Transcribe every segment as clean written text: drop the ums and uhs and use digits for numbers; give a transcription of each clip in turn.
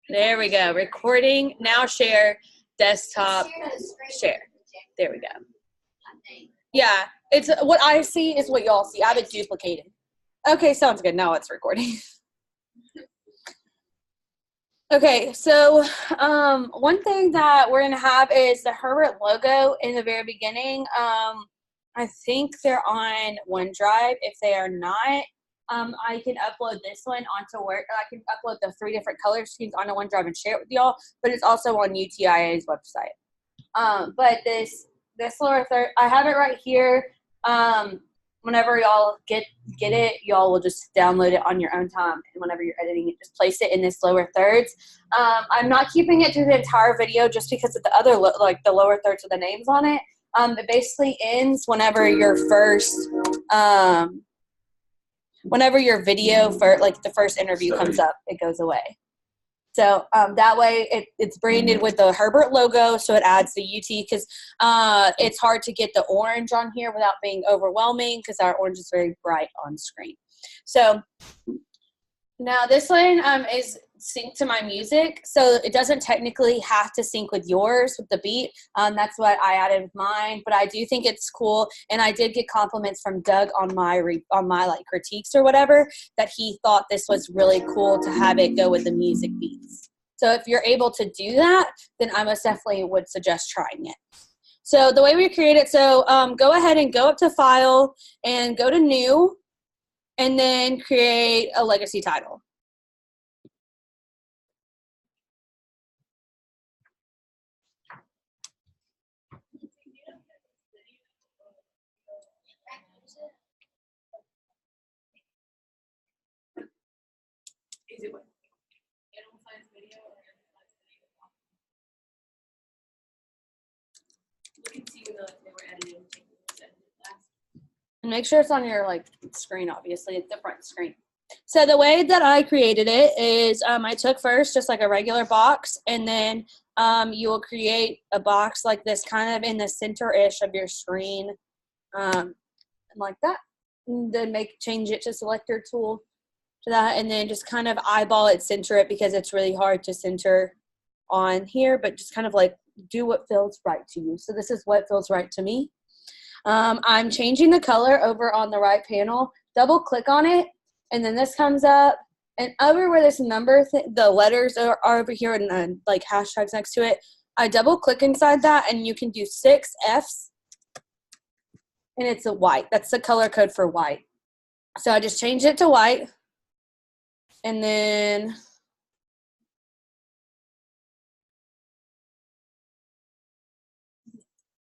There we go. Recording, now share, desktop, share. There we go. Yeah, it's what I see is what y'all see. I have it duplicated. Okay, sounds good. Now it's recording. Okay, so one thing that we're gonna have is the Herbert logo in the very beginning. I think they're on OneDrive. If they are not, I can upload this one onto Word. I can upload the 3 different color schemes onto OneDrive and share it with y'all. But it's also on UTIA's website. But this lower third, I have it right here. Whenever y'all get it, y'all will just download it on your own time, and whenever you're editing it, just place it in this lower thirds. I'm not keeping it through the entire video just because of the other the lower thirds with the names on it. It basically ends whenever your first whenever your video for the first interview comes up, it goes away. So that way it's branded with the Herbert logo, so it adds the UT, because it's hard to get the orange on here without being overwhelming, because our orange is very bright on screen. So now this one is synced to my music, so it doesn't technically have to sync with yours with the beat. That's what I added with mine, but I do think it's cool, and I did get compliments from Doug on my critiques or whatever, that he thought this was really cool to have it go with the music beats. So if you're able to do that, then I most definitely would suggest trying it. So the way we create it, so go ahead and go up to File and go to New, and then create a legacy title. And make sure it's on your screen, obviously, it's the front screen. So the way that I created it is I took first just like a regular box, and then you will create a box like this kind of in the center-ish of your screen, like that. And then change it to selector tool to that, and then just kind of eyeball it, center it, because it's really hard to center on here, but just kind of do what feels right to you. So this is what feels right to me. I'm changing the color over on the right panel. Double click on it, and then this comes up, and over where this number, the letters are over here, and hashtags next to it. I double click inside that, and you can do 6 Fs, and it's a white. That's the color code for white. So I just changed it to white, and then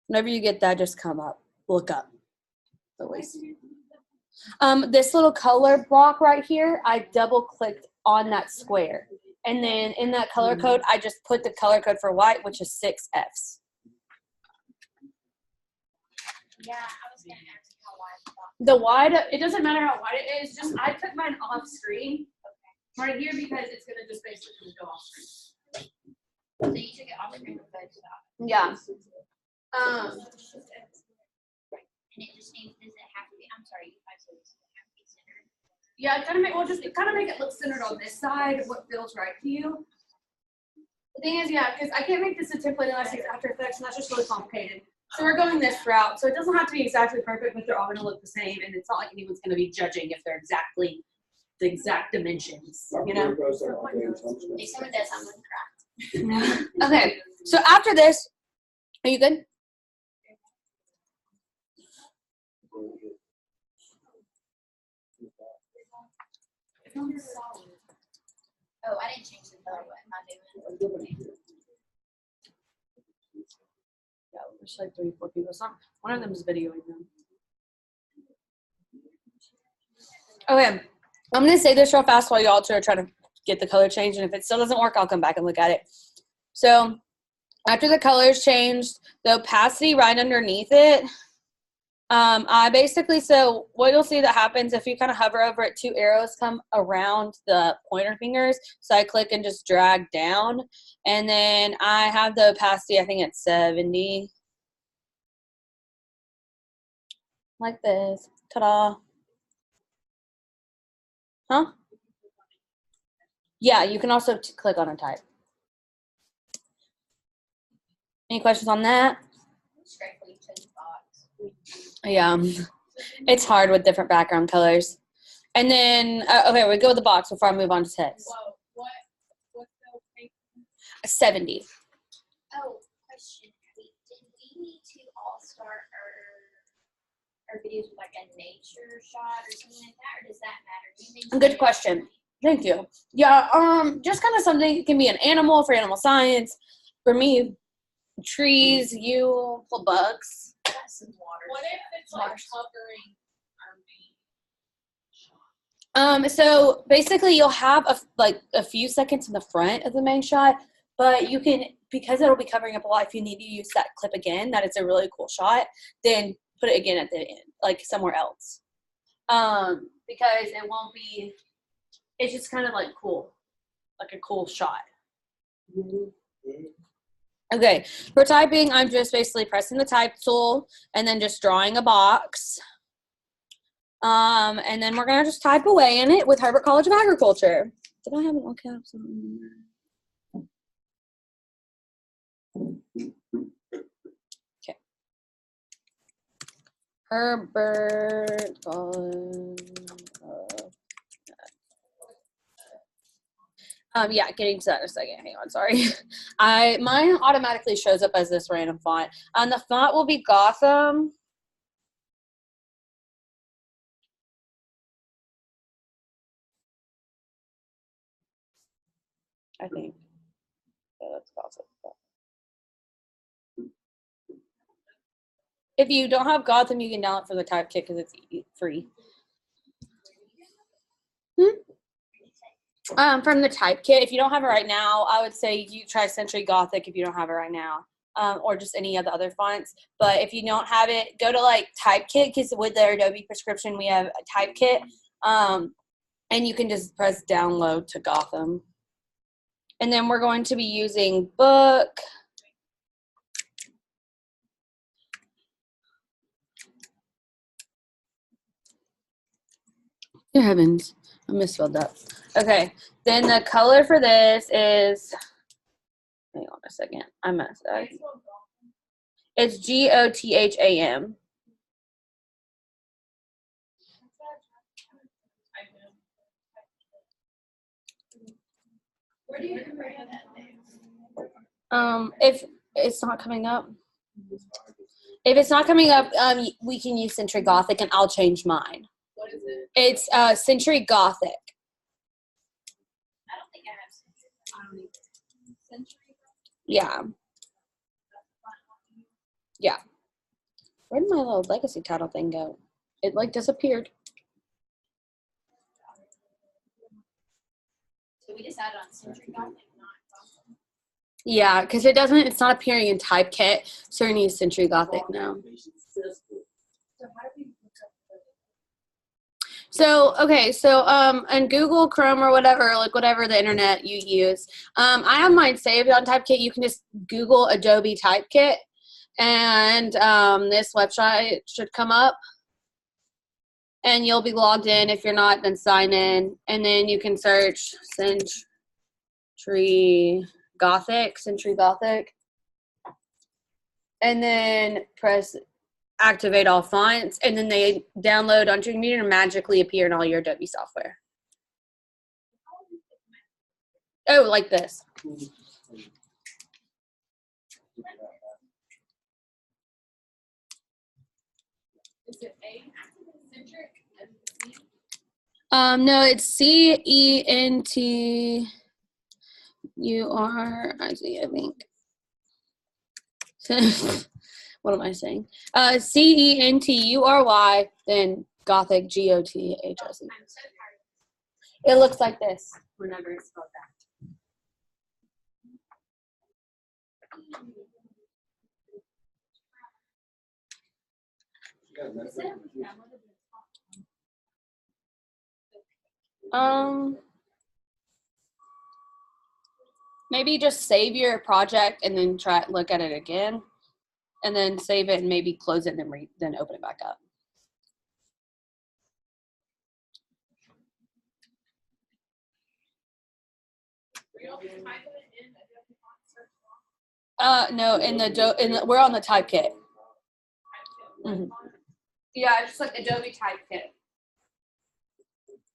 whenever you get that, just come up, look up. This little color block right here, I double clicked on that square, and then in that color code, I just put the color code for white, which is 6 Fs. Yeah, I was gonna ask how wide. The wide, it doesn't matter how wide it is. Just I put mine off screen right here, because it's gonna just basically go off screen. So you took it off screen with both sides. Yeah. And it just needs, does it have to be, I'm sorry, you guys, does it have to be centered? Yeah, kind of make it look centered on this side, what feels right to you. The thing is, yeah, because I can't make this a template unless it's After Effects, and that's just really complicated. So we're going this route. So it doesn't have to be exactly perfect, but they're all going to look the same, and it's not like anyone's going to be judging if they're exactly the exact dimensions, you know? If someone does, I'm going to craft. Okay, so after this, are you good? Oh, I didn't change the color. What am I doing? Yeah, there's 3 or 4 people. One of them is videoing them. Okay, I'm going to say this real fast while y'all are trying to get the color changed, and if it still doesn't work, I'll come back and look at it. So after the color's changed, the opacity right underneath it, I basically, so what you'll see that happens if you kind of hover over it, 2 arrows come around the pointer fingers. So I click and just drag down, and then I have the opacity, I think it's 70. Like this. Ta-da. Huh? Yeah, you can also click on a type. Any questions on that? Yeah, it's hard with different background colors. And then, okay, we go with the box before I move on to text. What's the 70. Oh, question. Did we need to all start our videos with like a nature shot or something like that, or does that matter? Good question. Thank you. Yeah, just kind of something. It can be an animal for animal science. For me, trees, you, bugs. Some water. What if it's like covering our main shot? So basically you'll have a few seconds in the front of the main shot, but you can, because it'll be covering up a lot, if you need to use that clip again, that it's a really cool shot, then put it again at the end, like somewhere else. Because it won't be, it's just kind of like cool, like a cool shot. Okay, for typing, I'm just basically pressing the type tool and then just drawing a box. And then we're gonna just type away in it with Herbert College of Agriculture. Did I have an all caps on there? Okay. Herbert College. Yeah, getting to that in a second. Hang on, sorry. Mine automatically shows up as this random font. The font will be Gotham. I think. Yeah, that's Gotham. If you don't have Gotham, you can download it from the type kit because it's free. From the type kit, if you don't have it right now, I would say you try Century Gothic if you don't have it right now, or just any of the other fonts. But if you don't have it, go to like type kit, because with their Adobe prescription, we have a type kit, and you can just press download to Gotham. And then we're going to be using book. Dear heavens, I misspelled that. Okay, then the color for this is, hang on a second, I messed up. It's Gotham. Where do you compare that? If it's not coming up, we can use Century Gothic, and I'll change mine. What is it? It's Century Gothic. I don't think I have Century. Yeah. Yeah. Where did my little legacy title thing go? It like disappeared. So we decided on Century Gothic, not Gotham. Yeah, because it's not appearing in type kit, so we're gonna use Century Gothic now. So, okay, so on Google Chrome or whatever, like whatever the internet you use, I have mine saved on Typekit. You can just Google Adobe Typekit, and this website should come up, and you'll be logged in. If you're not, then sign in, and then you can search Century Gothic, and then press activate all fonts, and then they download onto your computer and magically appear in all your Adobe software. Oh, like this. Is it A? Centric? No, it's CENTURI, I think. What am I saying? CENTURY, then Gothic, GOTHSE. It looks like this whenever it's spelled that. Maybe just save your project and then look at it again, and then save it and maybe close it and then open it back up. No, we're on the type kit. Mhm. Yeah, it's just like Adobe type kit.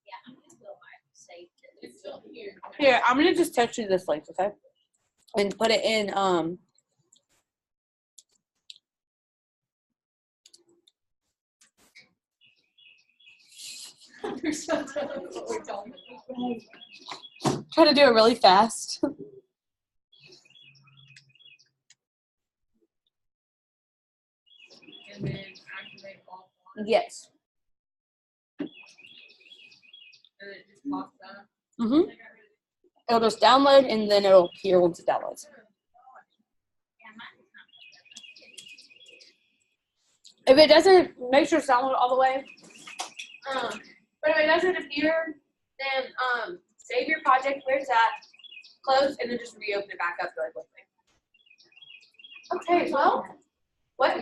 Yeah, I'm gonna go save it. It's still here. Here, I'm gonna just text you this link, okay? And put it in try to do it really fast. And then activate all fonts, Yes. and it just pops up. Mm-hmm. It'll just download and then it'll appear once it downloads. Yeah, mine is not. If it doesn't, make sure it's downloaded all the way. But if it doesn't appear, then save your project where it's at, close, and then just reopen it back up really quickly. Okay, well, what?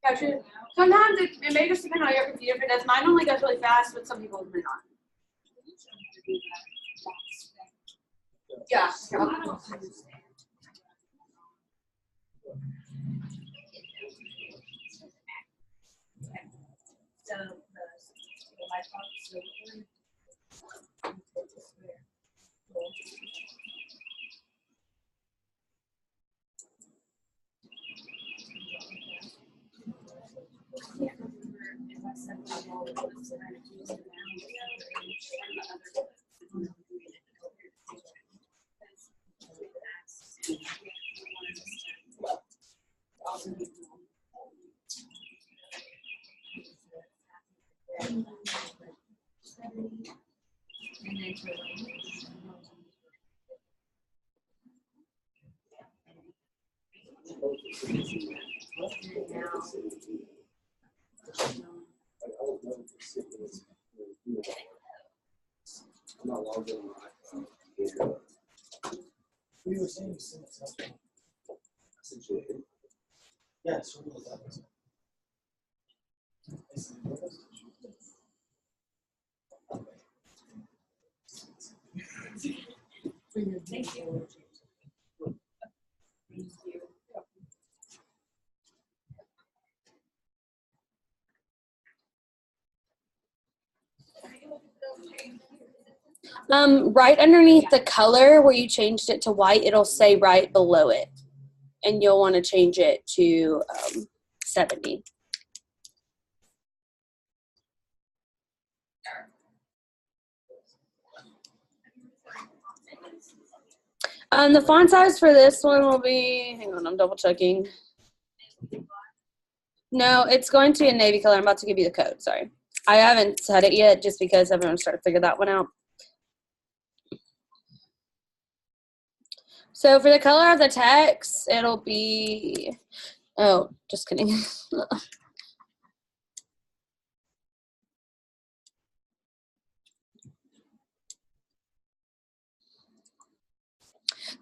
Gotcha. Sometimes it may just depend on your computer. If it does, mine only goes really fast, but some people may not. Yeah. So the light bulb is silver. We were saying yes. Thank you. Right underneath the color where you changed it to white, it'll say right below it. And you'll want to change it to 70. The font size for this one will be, hang on, I'm double checking. No, it's going to be a navy color. I'm about to give you the code, sorry. I haven't set it yet just because everyone's trying to figure that one out. So for the color of the text, it'll be, oh, just kidding.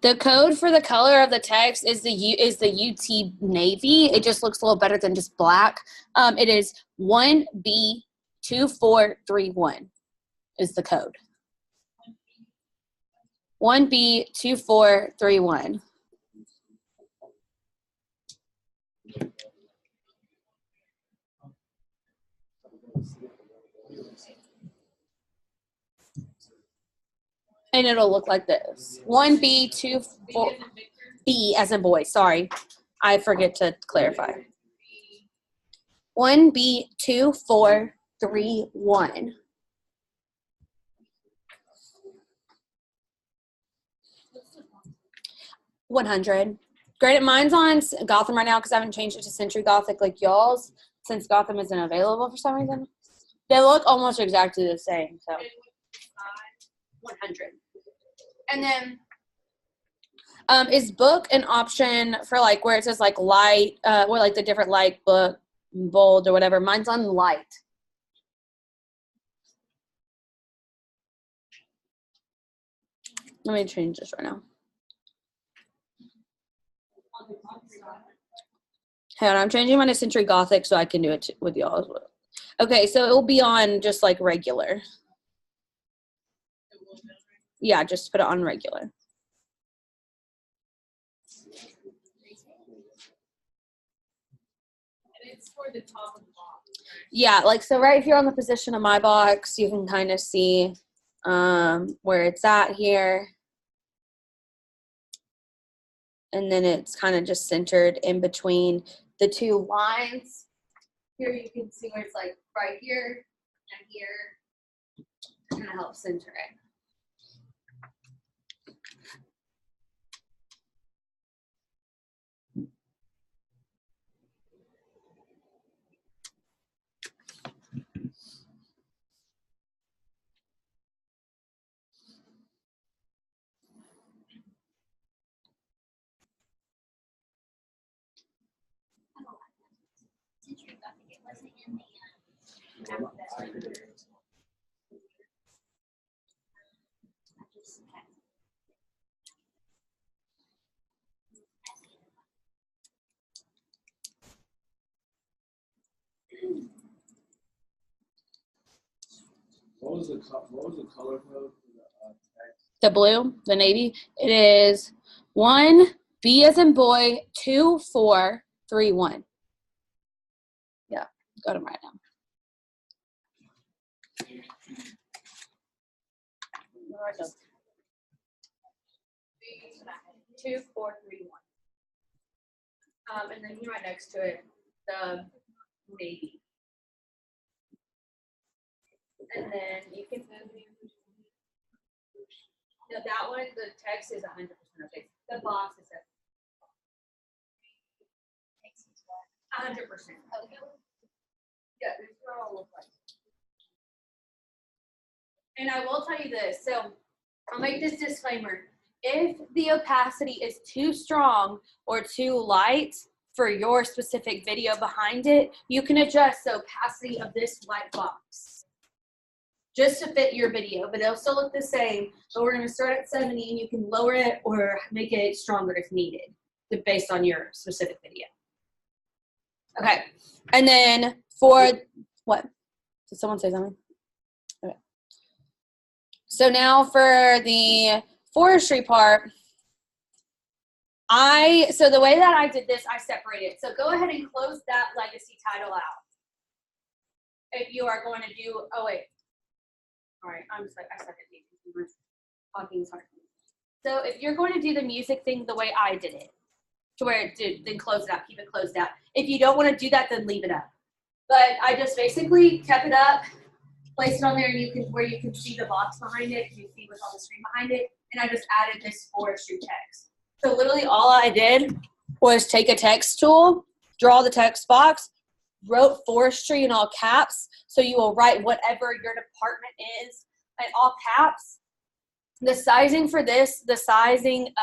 The code for the color of the text is the UT navy. It just looks a little better than just black. It is 1B2431 is the code. 1B2431. And it'll look like this. 1B24 B as in boy. Sorry, I forget to clarify. 1B2431. $100. Granted, mine's on Gotham right now because I haven't changed it to Century Gothic like y'all's since Gotham isn't available for some reason. They look almost exactly the same. So 100. And then is book an option for like where it says like light, or like the different light, book, bold or whatever? Mine's on light. Let me change this right now. Hang on, I'm changing mine to Century Gothic so I can do it with y'all as well. Okay, so it will be on just like regular. Yeah, just put it on regular. And it's for the top of the box. Right? Yeah, like so right here on the position of my box, you can kind of see where it's at here. And then it's kind of just centered in between the two lines. Here you can see where it's like right here and here. Kind of helps center it. Since you're about to get wasn't in the alphabet. I just had- What was the color code for the text? The blue, the navy, it is 1 B as in boy 2 4 3 1. Yeah, got them right now. Where do I go? 2 4 3 1. And then right next to it, the navy. And then you can no, that one, the text is 100% okay. The box is at 100%. Okay. Yeah, this is what it'll look like. And I will tell you this, so I'll make this disclaimer. If the opacity is too strong or too light for your specific video behind it, you can adjust the opacity of this white box just to fit your video, but it'll still look the same. But we're gonna start at 70 and you can lower it or make it stronger if needed, based on your specific video. Okay, and then for, what? Did someone say something? Okay. So now for the forestry part, so the way that I did this, I separated. So go ahead and close that legacy title out. If you are going to do, oh wait. All right, I'm just like, I suck at these. Talking is hard. So if you're going to do the music thing the way I did it, to where it did, then close it out, keep it closed out. If you don't want to do that, then leave it up. But I just basically kept it up, placed it on there, and you can where you can see the box behind it, you see what's on the screen behind it, and I just added this forestry text. So literally all I did was take a text tool, draw the text box, wrote forestry in all caps, so you will write whatever your department is in all caps. The sizing for this, the sizing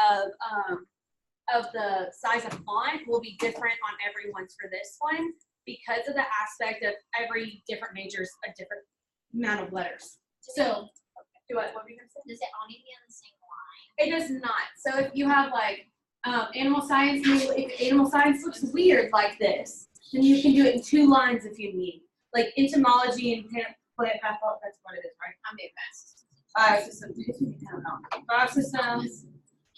of the size of font will be different on everyone's for this one because of the aspect of every different major is a different amount of letters. So, what were you going to say? Does it all need to be on the same line? It does not. So if you have like animal science, if animal science looks weird like this, then you can do it in 2 lines if you need. Like entomology and plant pathology, that's what it is, right? I'm the biosystems. I don't know. Biosystems.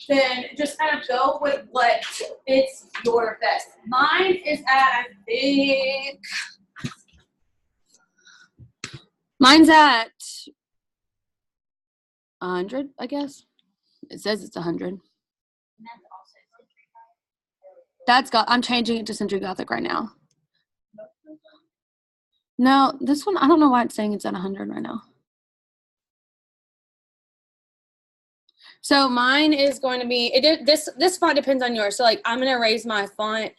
Then just kind of go with what fits your best. Mine is at, I think, mine's at 100, I guess. It says it's 100. And that's also century. That's got. I'm changing it to Century Gothic right now. No, this one, I don't know why it's saying it's at 100 right now. So mine is going to be, this font depends on yours. So like I'm going to raise my font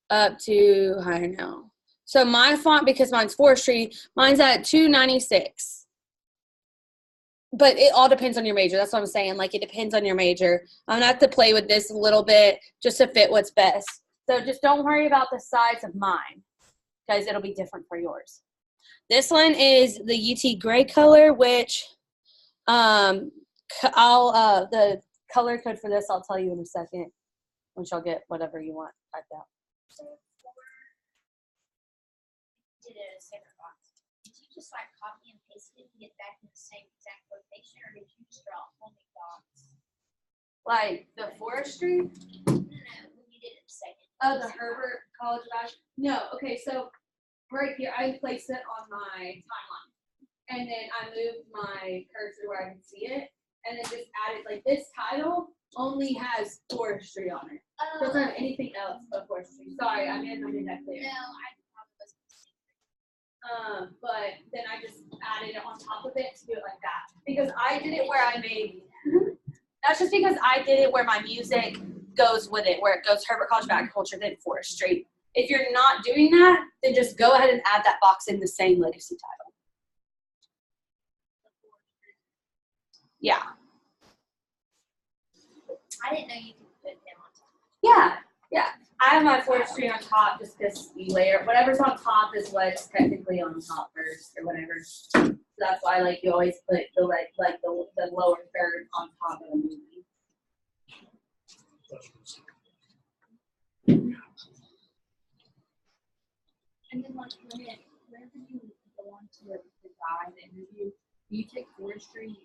up to, I don't know. So my font, because mine's forestry, mine's at 296. But it all depends on your major. That's what I'm saying. Like it depends on your major. I'm going to have to play with this a little bit just to fit what's best. So just don't worry about the size of mine because it'll be different for yours. This one is the UT gray color, which the color code for this I'll tell you in a second once y'all get whatever you want typed out. Did a separate box. just like copy and paste it and get back in the same exact location, or did you just draw only dots? Like the forestry? No, when you did it second. Oh, the Herbert College of Ash. No, okay, so right here, I placed it on my timeline. And then I moved my cursor where I can see it. And then just added, like, this title only has forestry on it. Doesn't have anything else but forestry. Sorry, I may not made that clear. No, I probably wasn't. But then I just added it on top of it to do it like that. Because I did it where I made, that's just because I did it where my music goes with it, where it goes Herbert College of Agriculture, then forestry. If you're not doing that, then just go ahead and add that box in the same legacy title. Yeah. I didn't know you could put them on top. Yeah. Yeah. I have my forestry on top just because you layer whatever's on top is what's technically on top first or whatever. So that's why like you always put the the lower third on top of the movie. And then like whenever you go on to the guide interview, do you take forestry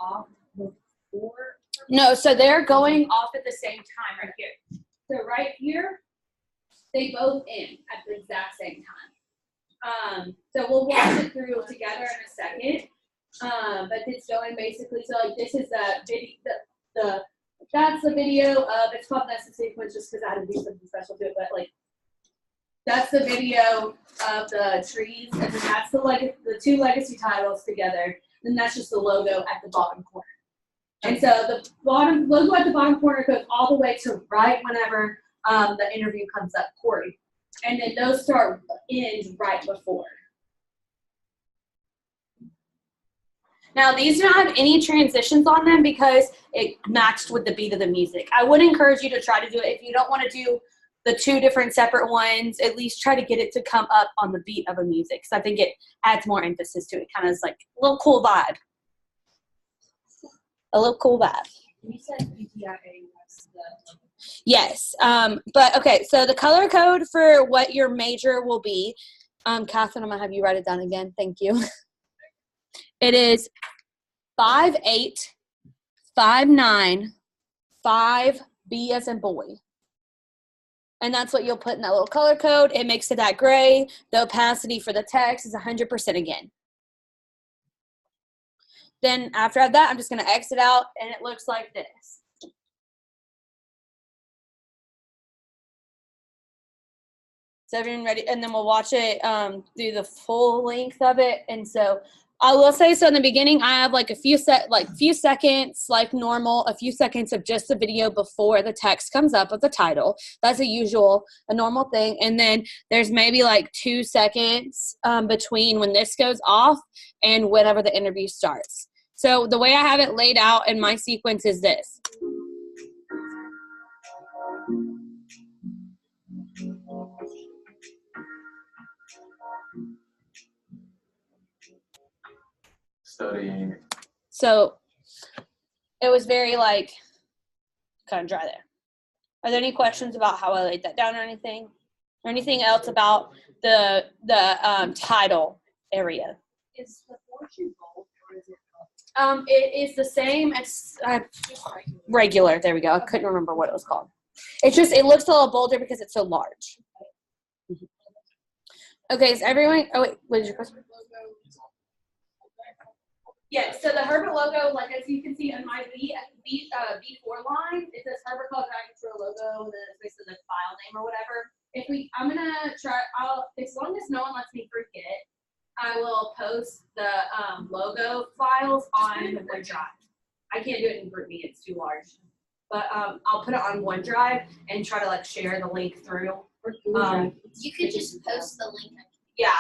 off before? No, so they're going off at the same time right here. So right here, they both end at the exact same time. So we'll watch it through together in a second. But it's going basically, so like this is the video, that's the video of, it's called Nested Sequence just because I had to do something special to it, but like, that's the video of the trees, and then that's the two legacy titles together. Then that's just the logo at the bottom corner. And so the bottom logo at the bottom corner goes all the way to right whenever the interview comes up, Corey. And then those end right before. Now these don't have any transitions on them because it matched with the beat of the music. I would encourage you to try to do it. If you don't want to do the two different separate ones, at least try to get it to come up on the beat of a music. Because I think it adds more emphasis to it. Kind of is like a little cool vibe. A little cool vibe. You said UTIA was the. Yes. But okay, so the color code for what your major will be, Catherine, I'm gonna have you write it down again. Thank you. It is 5859 5B as in boy. And that's what you'll put in that little color code. It makes it that gray. The opacity for the text is 100% again. Then after that, I'm just going to exit out, and it looks like this. So everyone ready? And then we'll watch it through the full length of it. And so I will say, so in the beginning, I have like a few seconds, like normal, a few seconds of just the video before the text comes up with the title. That's a normal thing. And then there's maybe like 2 seconds between when this goes off and whenever the interview starts. So the way I have it laid out in my sequence is this. Studying. So it was very like kind of dry there. Are there any questions about how I laid that down or anything? Or anything else about the title area? Is the forestry bold or is it? It is the same as regular. There we go. I couldn't remember what it was called. It's just, it looks a little bolder because it's so large. Okay, is everyone, oh wait, what is your question? Yeah, so the Herbert logo, like as you can see on my B4 line, it says Herbert College of Agriculture logo, and then it's basically the file name or whatever. I'm gonna try, as long as no one lets me forget, I will post the logo files on OneDrive. I can't do it in GroupMe, it's too large. But I'll put it on OneDrive and try to like share the link through. You could just post the link. Yeah,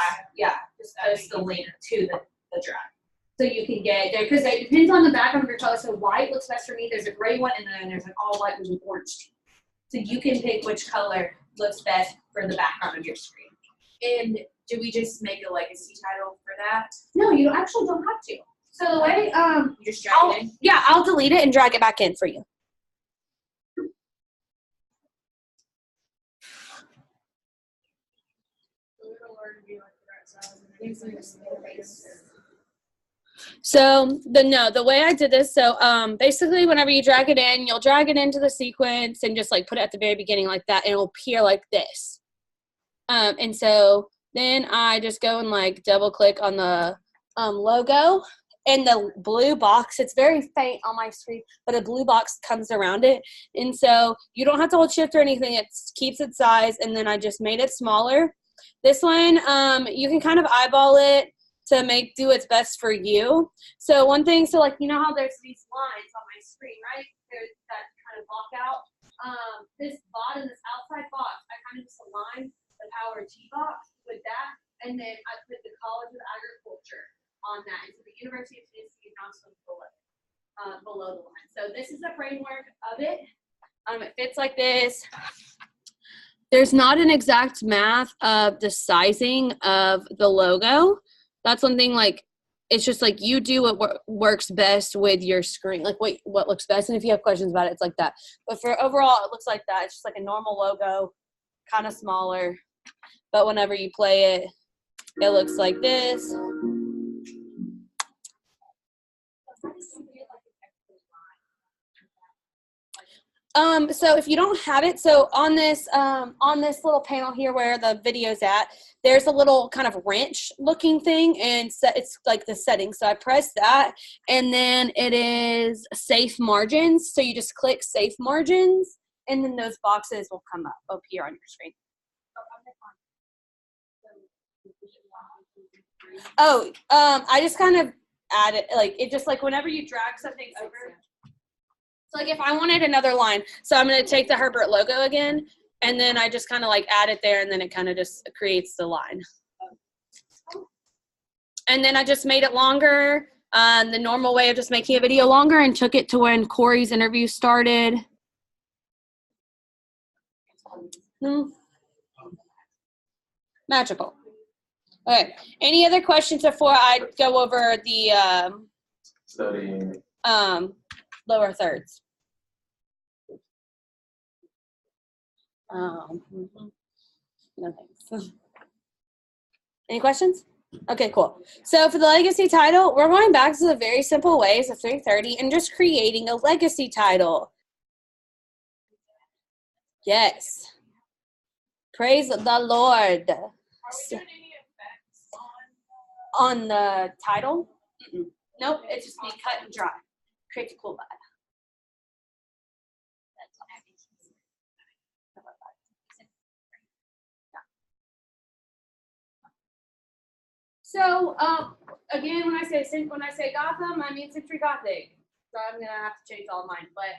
just post the link to the drive. So you can get there, because it depends on the background of your color. So white looks best for me. There's a gray one, and then there's an all white with an orange. So you can pick which color looks best for the background of your screen. And do we just make a legacy title for that? No, you actually don't have to. So the way You just drag it in? yeah, I'll delete it and drag it back in for you. So the way I did this, so basically whenever you drag it in, you'll drag it into the sequence and just like put it at the very beginning like that, and it'll appear like this. And so then I just go and like double click on the logo, and the blue box, it's very faint on my screen, but a blue box comes around it. And so you don't have to hold shift or anything, it keeps its size, and then I just made it smaller. This one, you can kind of eyeball it to do its best for you. So one thing, so like, you know how there's these lines on my screen, right? There's that kind of block out. This outside box, I kind of just align the power T box with that, and then I put the College of Agriculture on that. And so the University of Tennessee is also below the line. So this is the framework of it. It fits like this. There's not an exact math of the sizing of the logo. That's one thing, like, it's just like you do what works best with your screen, like what looks best. And if you have questions about it, it's like that. But for overall, it looks like that. It's just like a normal logo, kind of smaller. But whenever you play it, it looks like this. So if you don't have it, so on this little panel here where the video's at, there's a little kind of wrench looking thing, and it's like the settings. So I press that, and then it is safe margins. So you just click safe margins, and then those boxes will come up here on your screen. Oh, I just kind of add it, like it just like whenever you drag something over. So like if I wanted another line, so I'm going to take the Herbert logo again, and then I just kind of like add it there, and then it kind of just creates the line. And then I just made it longer, the normal way of just making a video longer, and took it to when Corey's interview started. Magical. Okay. Any other questions before I go over the Studying. Lower thirds? No thanks. Any questions? Okay, cool. So for the legacy title, we're going back to the very simple ways of 330 and just creating a legacy title. Yes. Praise the Lord. On the title? Nope, it's just be cut and dry. Create a cool vibe. So again, when I say Gotham, I mean Century Gothic. So I'm gonna have to change all of mine, but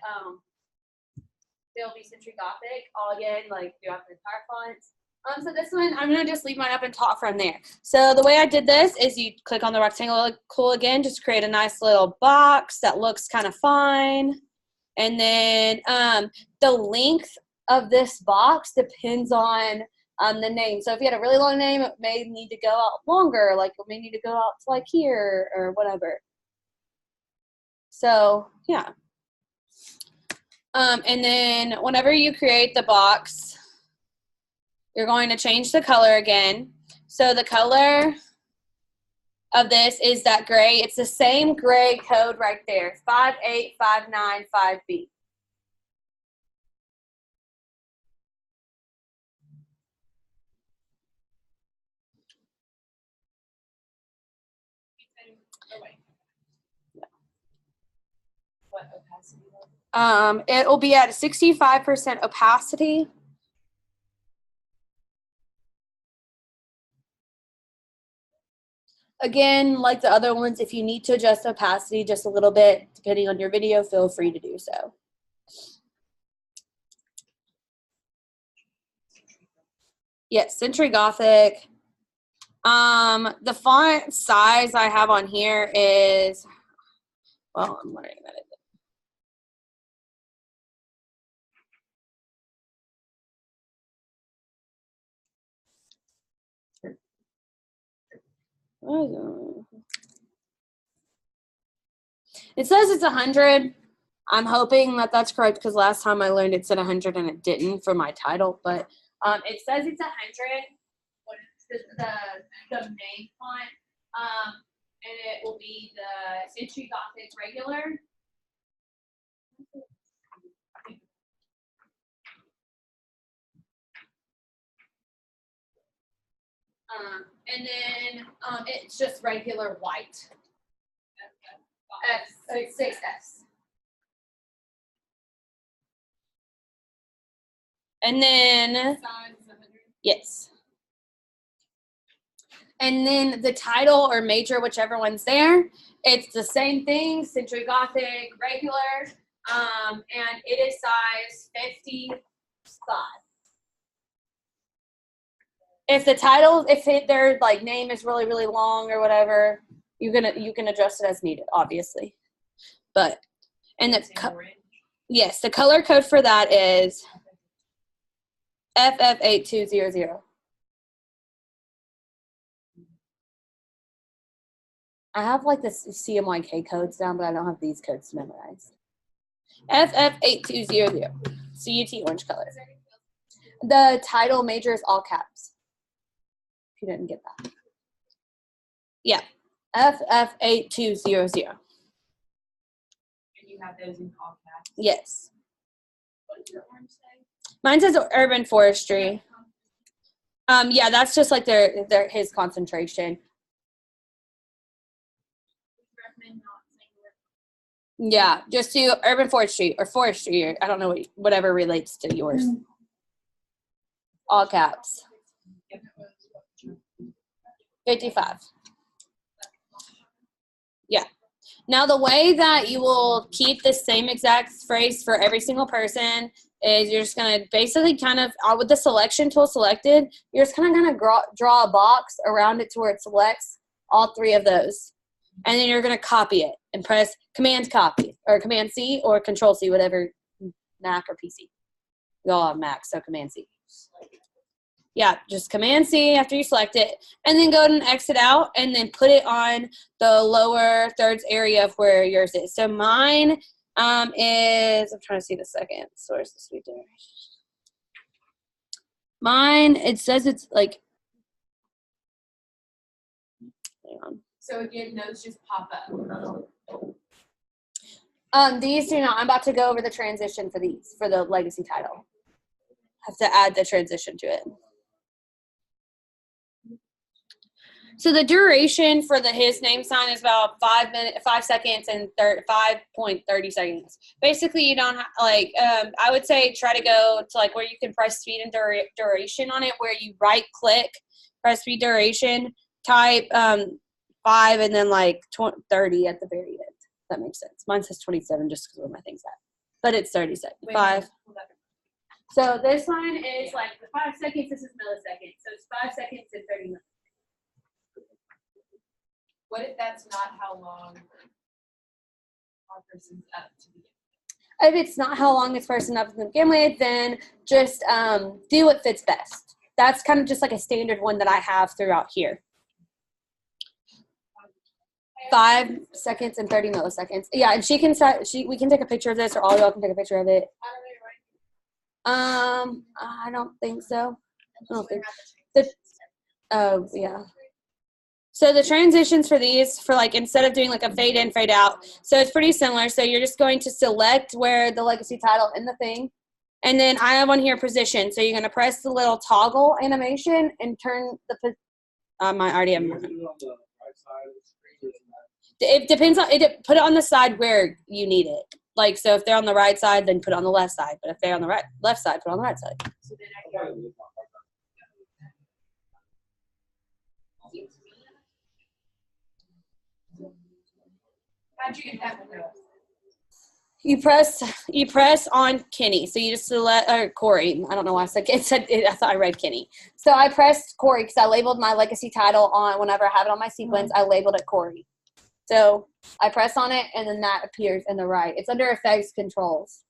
they'll be Century Gothic all again, like throughout the entire fonts. So this one, I'm gonna just leave mine up and talk from there. So the way I did this is you click on the rectangle tool again, just create a nice little box that looks kind of fine. And then the length of this box depends on the name. So if you had a really long name, it may need to go out longer, like it may need to go out to like here or whatever. So yeah. And then whenever you create the box, you're going to change the color again. So the color of this is that gray. It's the same gray code right there, 58595B. What opacity? It will be at 65% opacity. Again, like the other ones, if you need to adjust opacity just a little bit, depending on your video, feel free to do so. Yes, Century Gothic. The font size I have on here is, well, I'm learning that it. It says it's 100. I'm hoping that that's correct because last time I learned it said 100 and it didn't for my title, but it says it's 100. the main font, and it will be the Century Gothic regular. And then it's just regular white. It's 6S. And then, Size is 100. yes. And then the title or major, whichever one's there, it's the same thing, Century Gothic, regular, and it is size 55. If the title, their like name is really, really long or whatever, you can adjust it as needed, obviously. But, and yes, the color code for that is FF8200. I have like the CMYK codes down, but I don't have these codes memorized. FF8200, CUT orange color. The title major is all caps. If you didn't get that. Yeah, FF8200. And you have those in all caps. Yes. What does your orange say? Mine says urban forestry. Yeah, that's just like his concentration. Yeah, just do urban forestry or forestry, or I don't know whatever relates to yours. All caps. 55. Yeah. Now the way that you will keep the same exact phrase for every single person is you're just going to basically kind of, with the selection tool selected, you're just kind of draw a box around it to where it selects all three of those. And then you're going to copy it and press Command Copy or Command C or Control C, whatever, Mac or PC. We all have Mac, so Command C. Yeah, just Command C after you select it, and then go and exit out, and then put it on the lower thirds area of where yours is. So mine is, I'm trying to see the second source this week there. Mine, it says it's like, hang on. So again, those just pop up. These do not. I'm about to go over the transition for these, for the legacy title. Have to add the transition to it. So the duration for his name sign is about 5 seconds and 5.30 seconds. Basically, you don't I would say try to go to like where you can press speed and duration on it, where you right click, press speed duration, type 5 and then like 30 at the very end. That makes sense. Mine says 27 just because where my thing's at, but it's 30 seconds. 5. So this one is like the 5 seconds. This is milliseconds. So it's 5 seconds and 30 minutes. What if that's not how long our person's up to begin with? If it's not how long this person up to begin with, then just do what fits best. That's kind of just like a standard one that I have throughout here. 5 seconds and 30 milliseconds. Yeah, and she can start. We can take a picture of this, or all y'all can take a picture of it. I don't think so. I don't think. Oh yeah. So the transitions for these, for like instead of doing like a fade in, fade out, so it's pretty similar. So you're just going to select where the legacy title in the thing, and then I have on here position. So you're going to press the little toggle animation and turn the. I already have. It depends on it. Put it on the side where you need it. Like so, if they're on the right side, then put it on the left side. But if they're on the left side, put it on the right side. So then I go. How'd you get that one? You press on Kenny. So you just select, or Corey. I don't know why I said it. I thought I read Kenny. So I pressed Corey because I labeled my legacy title on, whenever I have it on my sequence, I labeled it Corey. So I press on it, and then that appears in the right. It's under effects controls.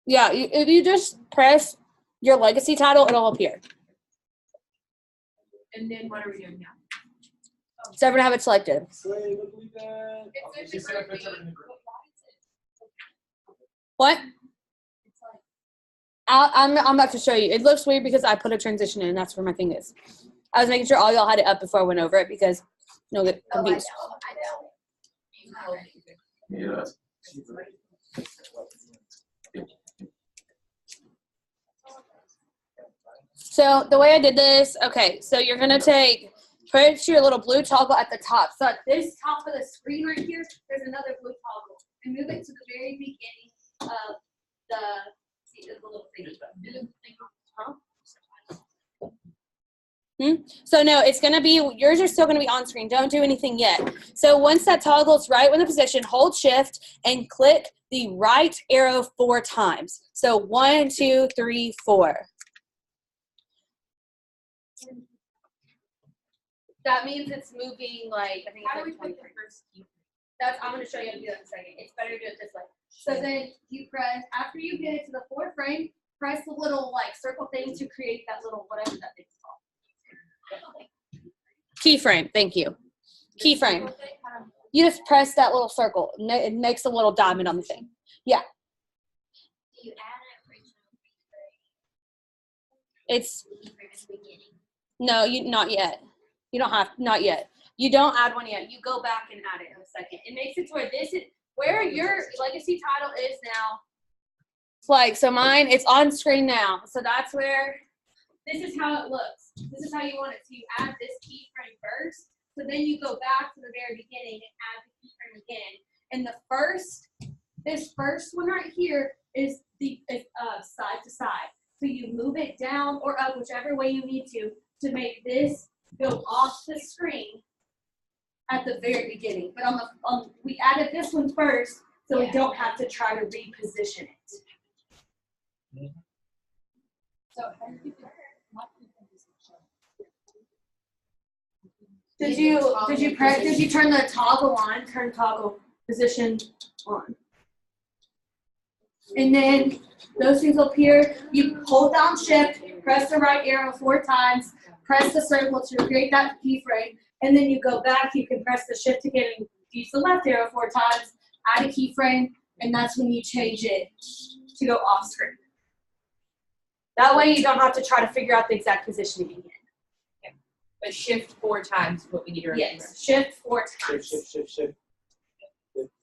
Yeah, if you just press your legacy title, it'll appear. And then what are we doing now? So everyone have it selected. What? I'm about to show you. It looks weird because I put a transition in, and that's where my thing is. I was making sure all y'all had it up before I went over it because you'll get Oh, I confused. know. Yeah. So the way I did this, okay, so you're going to put your little blue toggle at the top. So at this top of the screen right here, there's another blue toggle. And move it to the very beginning of the little thingy. Huh? So no, it's going to be, yours are still going to be on screen. Don't do anything yet. So once that toggle's right in the position, hold shift and click the right arrow 4 times. So 1, 2, 3, 4. That means it's moving like, I think How do we it's put like the 23. first key? I'm going to show you how to do that in a second. It's better to do it this way. So then you press, after you get it to the 4th frame, press the little like circle thing to create that little whatever that thing's called. Keyframe, thank you. Keyframe. You just press that little circle. It makes a little diamond on the thing. Yeah. Do you add an original It's, keyframe at the beginning? no, not yet. You don't have, not yet. You don't add one yet. You go back and add it in a second. It makes it to where this is, where your legacy title is now. Like, so mine, it's on screen now. So that's where, this is how it looks. This is how you want it. So you add this keyframe first. So then you go back to the very beginning and add the keyframe again. And this first one right here is side to side. So you move it down or up, whichever way you need to make this go off the screen at the very beginning. But we added this one first, so we don't have to try to reposition it. So how do you Did you turn the toggle on? Turn toggle position on. And then those things up here, you hold down shift, press the right arrow 4 times, press the circle to create that keyframe, and then you go back, you can press the shift again and use the left arrow 4 times, add a keyframe, and that's when you change it to go off screen. That way you don't have to try to figure out the exact positioning again. But shift 4 times what we need to remember. Yes, shift 4 times. Shift.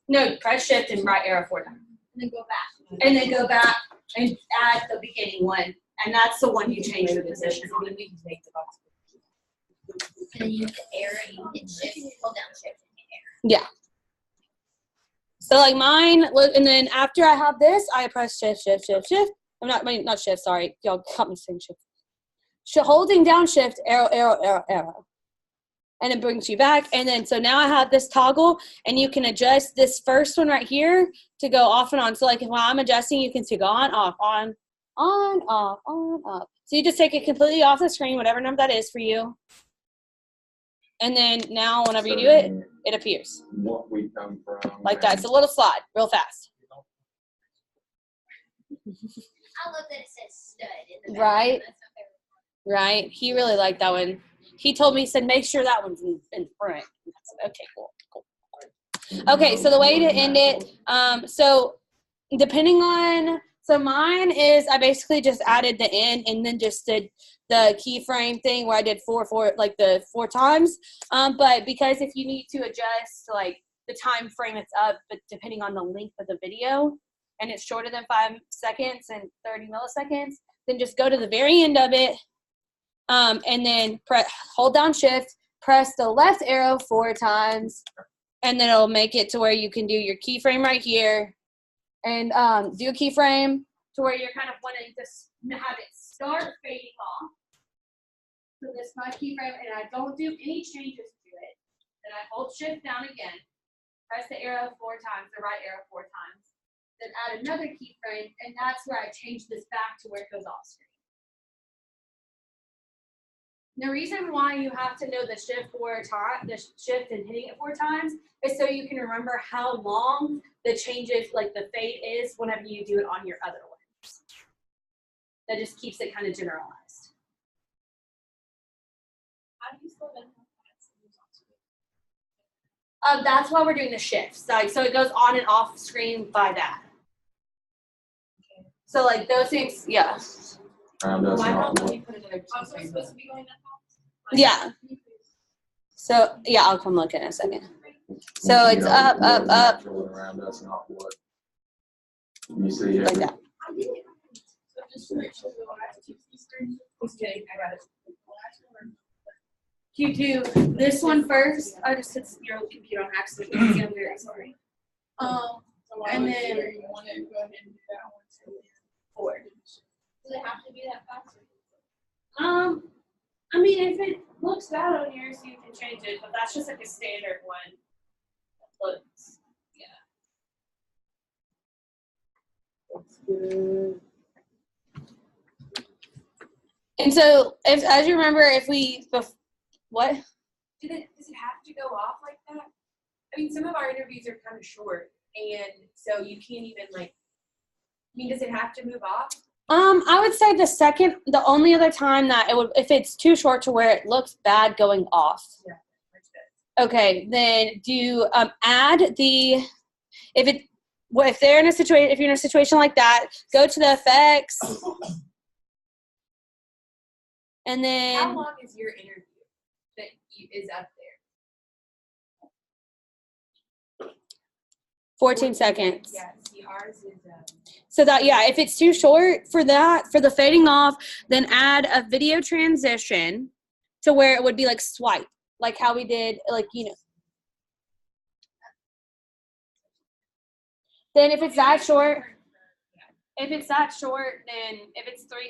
No, press shift and right arrow 4 times. And then go back. And then go back and add the beginning one. And that's the one you change the position on. Then we can make the box. And then you hit the arrow, you hit shift, hold down shift, and hit arrow. Yeah. So like mine, and then after I have this, I press shift. I'm not shift, sorry. Y'all got me saying shift. Holding down shift, arrow. And it brings you back. And then, so now I have this toggle, and you can adjust this first one right here to go off and on. So like while I'm adjusting, you can see go on, off, on, off, on, off. So you just take it completely off the screen, whatever number that is for you. And then now whenever you do it, it appears. What we come from. Like that. It's a little slide, real fast. I love that it says stud in the Right. background. That's my favorite part. Right? He really liked that one. He told me, he said, make sure that one's in front. I said, okay, cool. Okay, so the way to end it, so depending on, so mine is, I basically just added the end and then just did the keyframe thing where I did 4 times. But because if you need to adjust like the time frame it's up, but depending on the length of the video, and it's shorter than 5 seconds and 30 milliseconds, then just go to the very end of it, and then hold down shift, press the left arrow 4 times, and then it'll make it to where you can do your keyframe right here, and do a keyframe to where you're kind of wanting to have it start fading off. So this is my keyframe, and I don't do any changes to it. Then I hold shift down again, press the arrow 4 times, the right arrow 4 times, then add another keyframe, and that's where I change this back to where it goes off screen. The reason why you have to know the shift 4 times, the shift and hitting it 4 times, is so you can remember how long the changes, like the fade is whenever you do it on your other ones. That just keeps it kind of generalized. How do you slow down? That's why we're doing the shifts. So it goes on and off screen by that. So like those things, yeah. Around us Why and not off let me wood. put another Also two supposed to be going that fast? Yeah. So yeah, I'll come look in a second. So You it's know, up, we're up, up, natural and around us and off wood. You see it? like that. I didn't. So just to make sure we don't have to keep these three. Just kidding, I got it. Q2, this one first. I just hit your computer on accident. I'm very sorry. And then You want to go ahead and do that one too. forward. Does it have to be that fast? I mean, if it looks bad on yours, you can change it, but that's just like a standard one. That looks, yeah. Looks good. And so, if as you remember, if we what? Does it have to go off like that? I mean, some of our interviews are kind of short, and so you can't even like. I mean, does it have to move off? I would say the only other time that it would, if it's too short to where it looks bad going off. Yeah, that's good. Okay, then do add the if they're in a situation, if you're in a situation like that, go to the effects, and then How long is your interview that is up there? 14 seconds. Yeah, see, ours is. So that, yeah, if it's too short for that, for the fading off, then add a video transition to where it would be like swipe, like how we did, like, you know. Then if it's that short, then if it's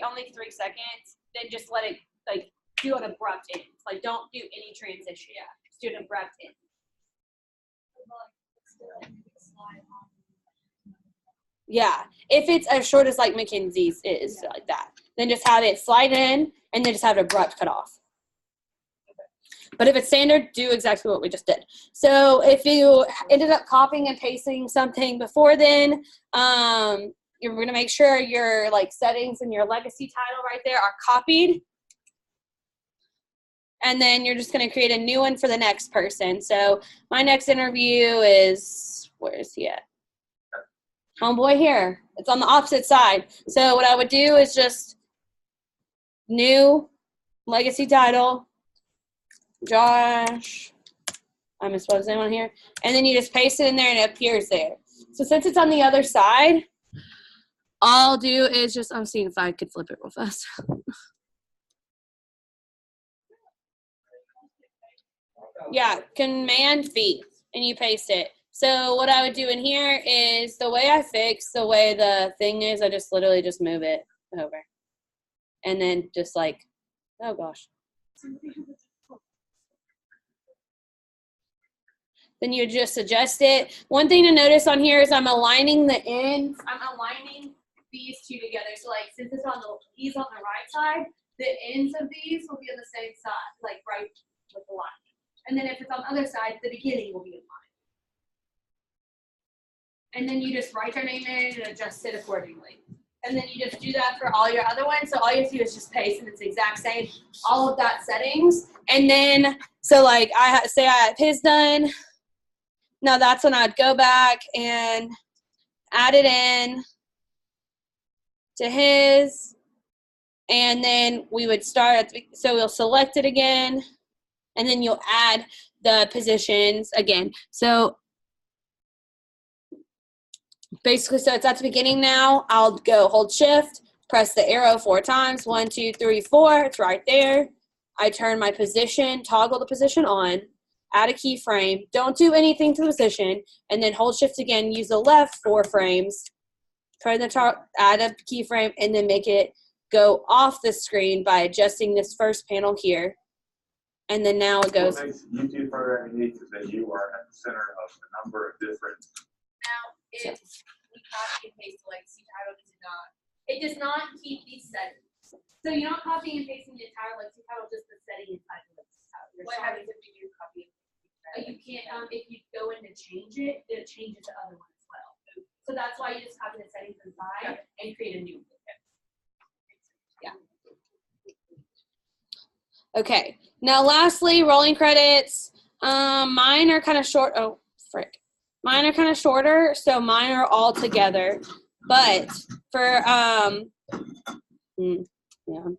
only 3 seconds, then just let it, like, do an abrupt end. Like, don't do any transition. Yeah. Just do an abrupt end. Yeah, if it's as short as like Mackenzie's is, like that, then just have it slide in and then just have it abrupt cut off. But if it's standard, do exactly what we just did. So if you ended up copying and pasting something before then, you're going to make sure your like settings and your legacy title right there are copied. And then you're just going to create a new one for the next person. So my next interview is, where is he at? Homeboy here. It's on the opposite side. So what I would do is just new legacy title, Josh. I misspelled his name on here. And then you just paste it in there and it appears there. So since it's on the other side, all I'll do is just, I'm seeing if I could flip it real fast. Yeah, Command V, and you paste it. So what I would do in here is the way I fix the way the thing is, I just literally just move it over. And then just like, oh gosh. Then you just adjust it. One thing to notice on here is I'm aligning the ends. I'm aligning these two together. So like since it's on he's on the right side, the ends of these will be on the same side, like right with the line. And then if it's on the other side, the beginning will be in line. And then you just write your name in and adjust it accordingly. And then you just do that for all your other ones. So all you have to do is just paste and it's the exact same, all of that settings. And then, so like I have his done. Now that's when I'd go back and add it in to his. And then we would start, so we'll select it again. And then you'll add the positions again. So basically, so it's at the beginning now. I'll go hold shift, press the arrow 4 times. 1, 2, 3, 4. It's right there. I turn my position, toggle the position on, add a keyframe. Don't do anything to the position. And then hold shift again. Use the left 4 frames. Turn the top, add a keyframe, and then make it go off the screen by adjusting this first panel here. And then now it goes. What makes YouTube programming unique is that you are at the center of a number of different. Now, if we copy and paste the legacy title, It does not keep these settings. So you're not copying and pasting the entire legacy title, just the setting inside the legacy title. what happens if we do copy and paste? You can't, if you go in to change it, it changes the other one as well. So that's why you just copy the settings inside and create a new one. Yeah. Okay. Now, lastly, rolling credits. Mine are kind of short. Oh, frick. Mine are kind of shorter, so mine are all together. But for yeah.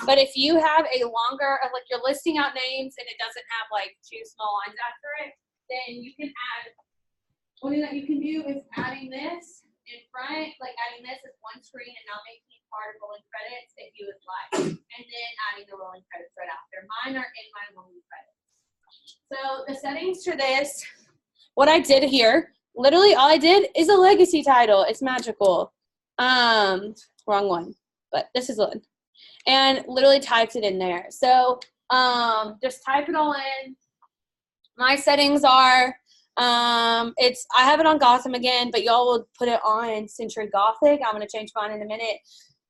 But if you have a longer, like you're listing out names and it doesn't have like 2 small lines after it, then you can add, one thing that you can do is adding this in front, like adding this as one screen and not making it part of rolling credits if you would like. And then adding the rolling credits right after. Mine are in my rolling credits. So the settings for this, what I did here, literally all I did is a legacy title. It's magical. Wrong one, but this is one. And literally typed it in there. So just type it all in. My settings are, I have it on Gotham again, but y'all will put it on Century Gothic. I'm going to change mine in a minute.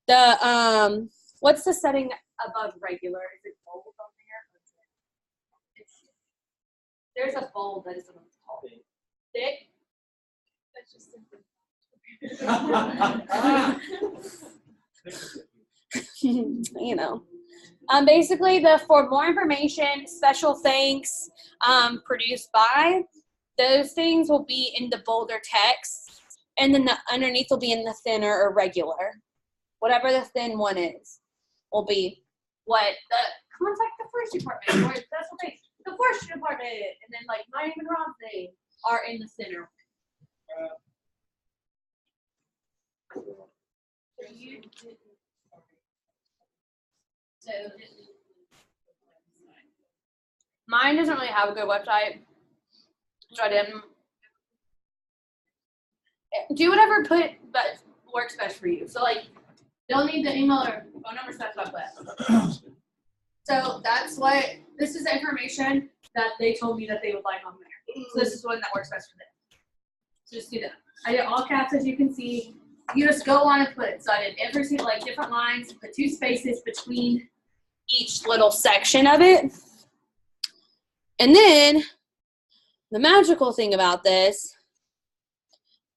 The, what's the setting above regular? Is it bold on there? There's a bold that is what it's called. Thick? That's just you know. Basically, for more information, special thanks, produced by, those things will be in the bolder text, and then the underneath will be in the thinner or regular. Whatever the thin one is, will be what the contact the first department, or special thanks, the first department, and then like Mike and Rob's name are in the center. So mine doesn't really have a good website, so I didn't. Do whatever works best for you. So like, don't need the email or phone number stuff like that. So that's what, this is the information that they told me that they would like on there. So this is one that works best for them. So just do that. I did all caps, as you can see. You just go on and put, so I did every single, like different lines, put 2 spaces between each little section of it. And then the magical thing about this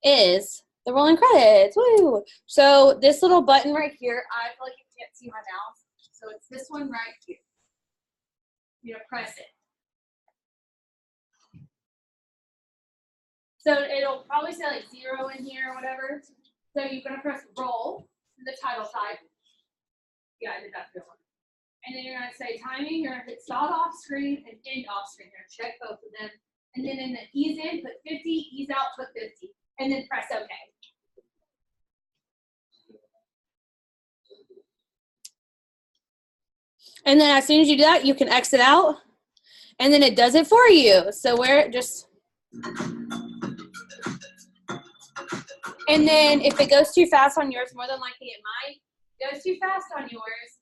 is the rolling credits. Woo! So this little button right here, I feel like you can't see my mouse. So it's this one right here. You press it. So it'll probably say like 0 in here or whatever. So you're gonna press roll, the title type. Yeah, I did that for one. And then you're gonna say timing, you're gonna hit start off screen and end off screen. You're gonna check both of them. And then in the ease in, put 50, ease out, put 50. And then press OK. And then as soon as you do that, you can exit out. And then it does it for you. So where it just, and then if it goes too fast on yours, more than likely it might, goes too fast on yours,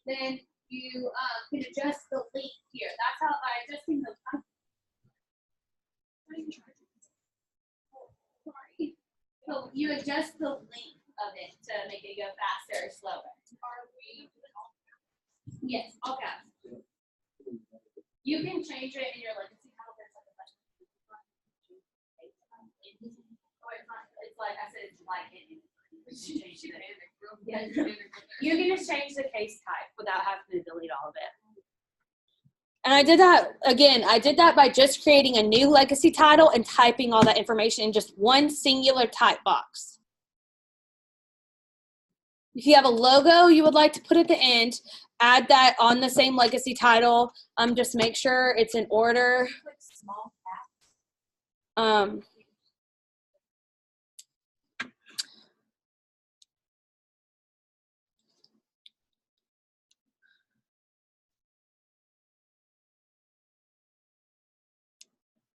then you can adjust the length here. That's how I adjusting the. Sorry. So you adjust the length of it to make it go faster or slower. Are we? Yes, all caps. You can change it in your legacy title. There's like a bunch of it's like I said, it's like it. You can just change the case type without having to delete all of it. And I did that, again, I did that by just creating a new legacy title and typing all that information in just one singular type box. If you have a logo you would like to put at the end, add that on the same legacy title. Just make sure it's in order.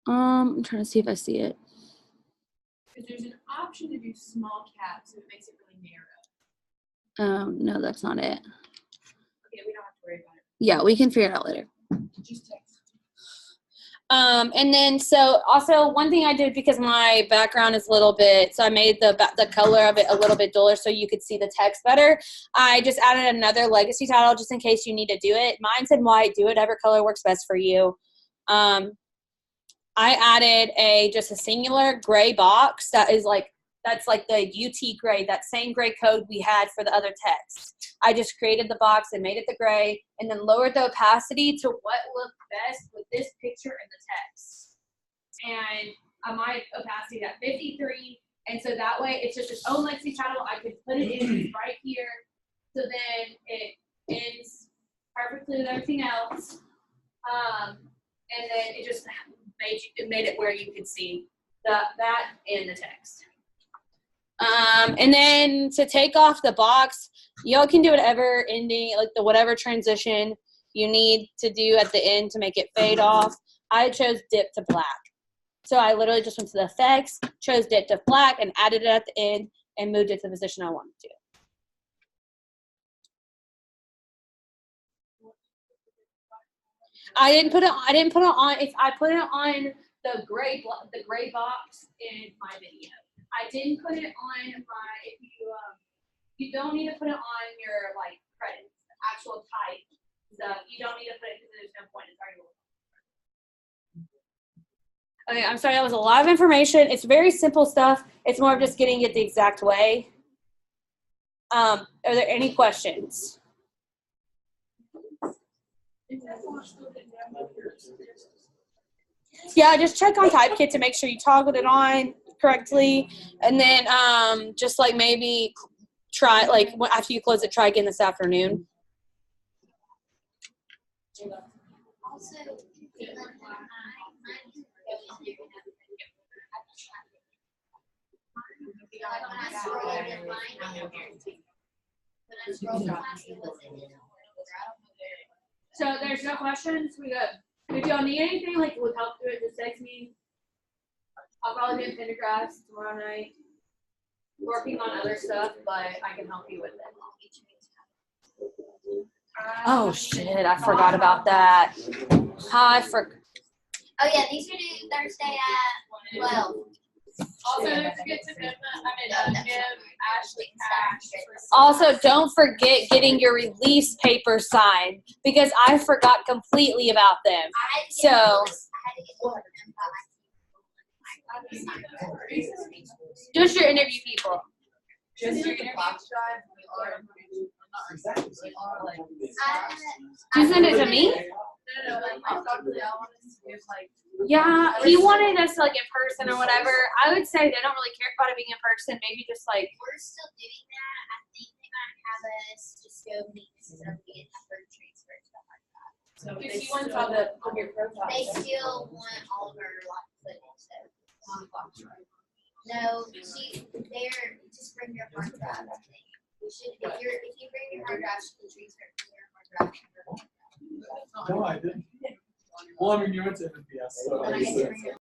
I'm trying to see if I see it. Because there's an option to do small caps, so it makes it really narrow. No, that's not it. Okay, we don't have to worry about it. Yeah, we can figure it out later. Just text. And then, so also one thing I did, because my background is a little bit, so I made the color of it a little bit duller so you could see the text better. I just added another legacy title just in case you need to do it. Mine said white, do whatever color works best for you. I added just a singular gray box that's like the UT gray, that same gray code we had for the other text. I just created the box and made it the gray and then lowered the opacity to what looked best with this picture and the text. And my opacity at 53, and so that way it's just its own Lexi title. I could put it in right here, so then it ends perfectly with everything else, and then it just made it where you could see that and the text. And then to take off the box, y'all can do whatever ending, like whatever transition you need to do at the end to make it fade off. I chose dip to black. So I literally just went to the effects, chose dip to black, and added it at the end and moved it to the position I wanted to. I didn't put it on. If I put it on the gray box in my video, I didn't put it on my. If you don't need to put it on your like credits, the actual type stuff. You don't need to put it because there's no point. It's already. Okay, I'm sorry. That was a lot of information. It's very simple stuff. It's more of just getting it the exact way. Are there any questions? Yeah, just check on Typekit to make sure you toggled it on correctly, and then just like maybe try like after you close it, try again this afternoon. Also, So there's no questions. We good. If y'all need anything like with help through it, just text me. I'll probably be in Pendergrass tomorrow night, working on other stuff, but I can help you with it. Oh shit! I forgot about that. I forgot. oh yeah, these are due Thursday at 12. Also, don't forget to give Ashley cash. Also, don't forget getting your release paper signed because I forgot completely about them. So, just your interview people. Just your interview. You send it to me? No, like I talked to Ellen, if like. Yeah, he wanted us to like in person or whatever. I would say they don't really care about it being in person. Maybe just like. We're still doing that. I think they might have us just go meet Mrs. Obi and have her transfer and stuff like that. So if you want on your profile. They still want all of her like footage. So. No, they're just bring your hard drive. You should if you bring your hard drive, she can transfer from your hard drive. No, I didn't. Well, I mean, you went to MPS, so. When I get to bring your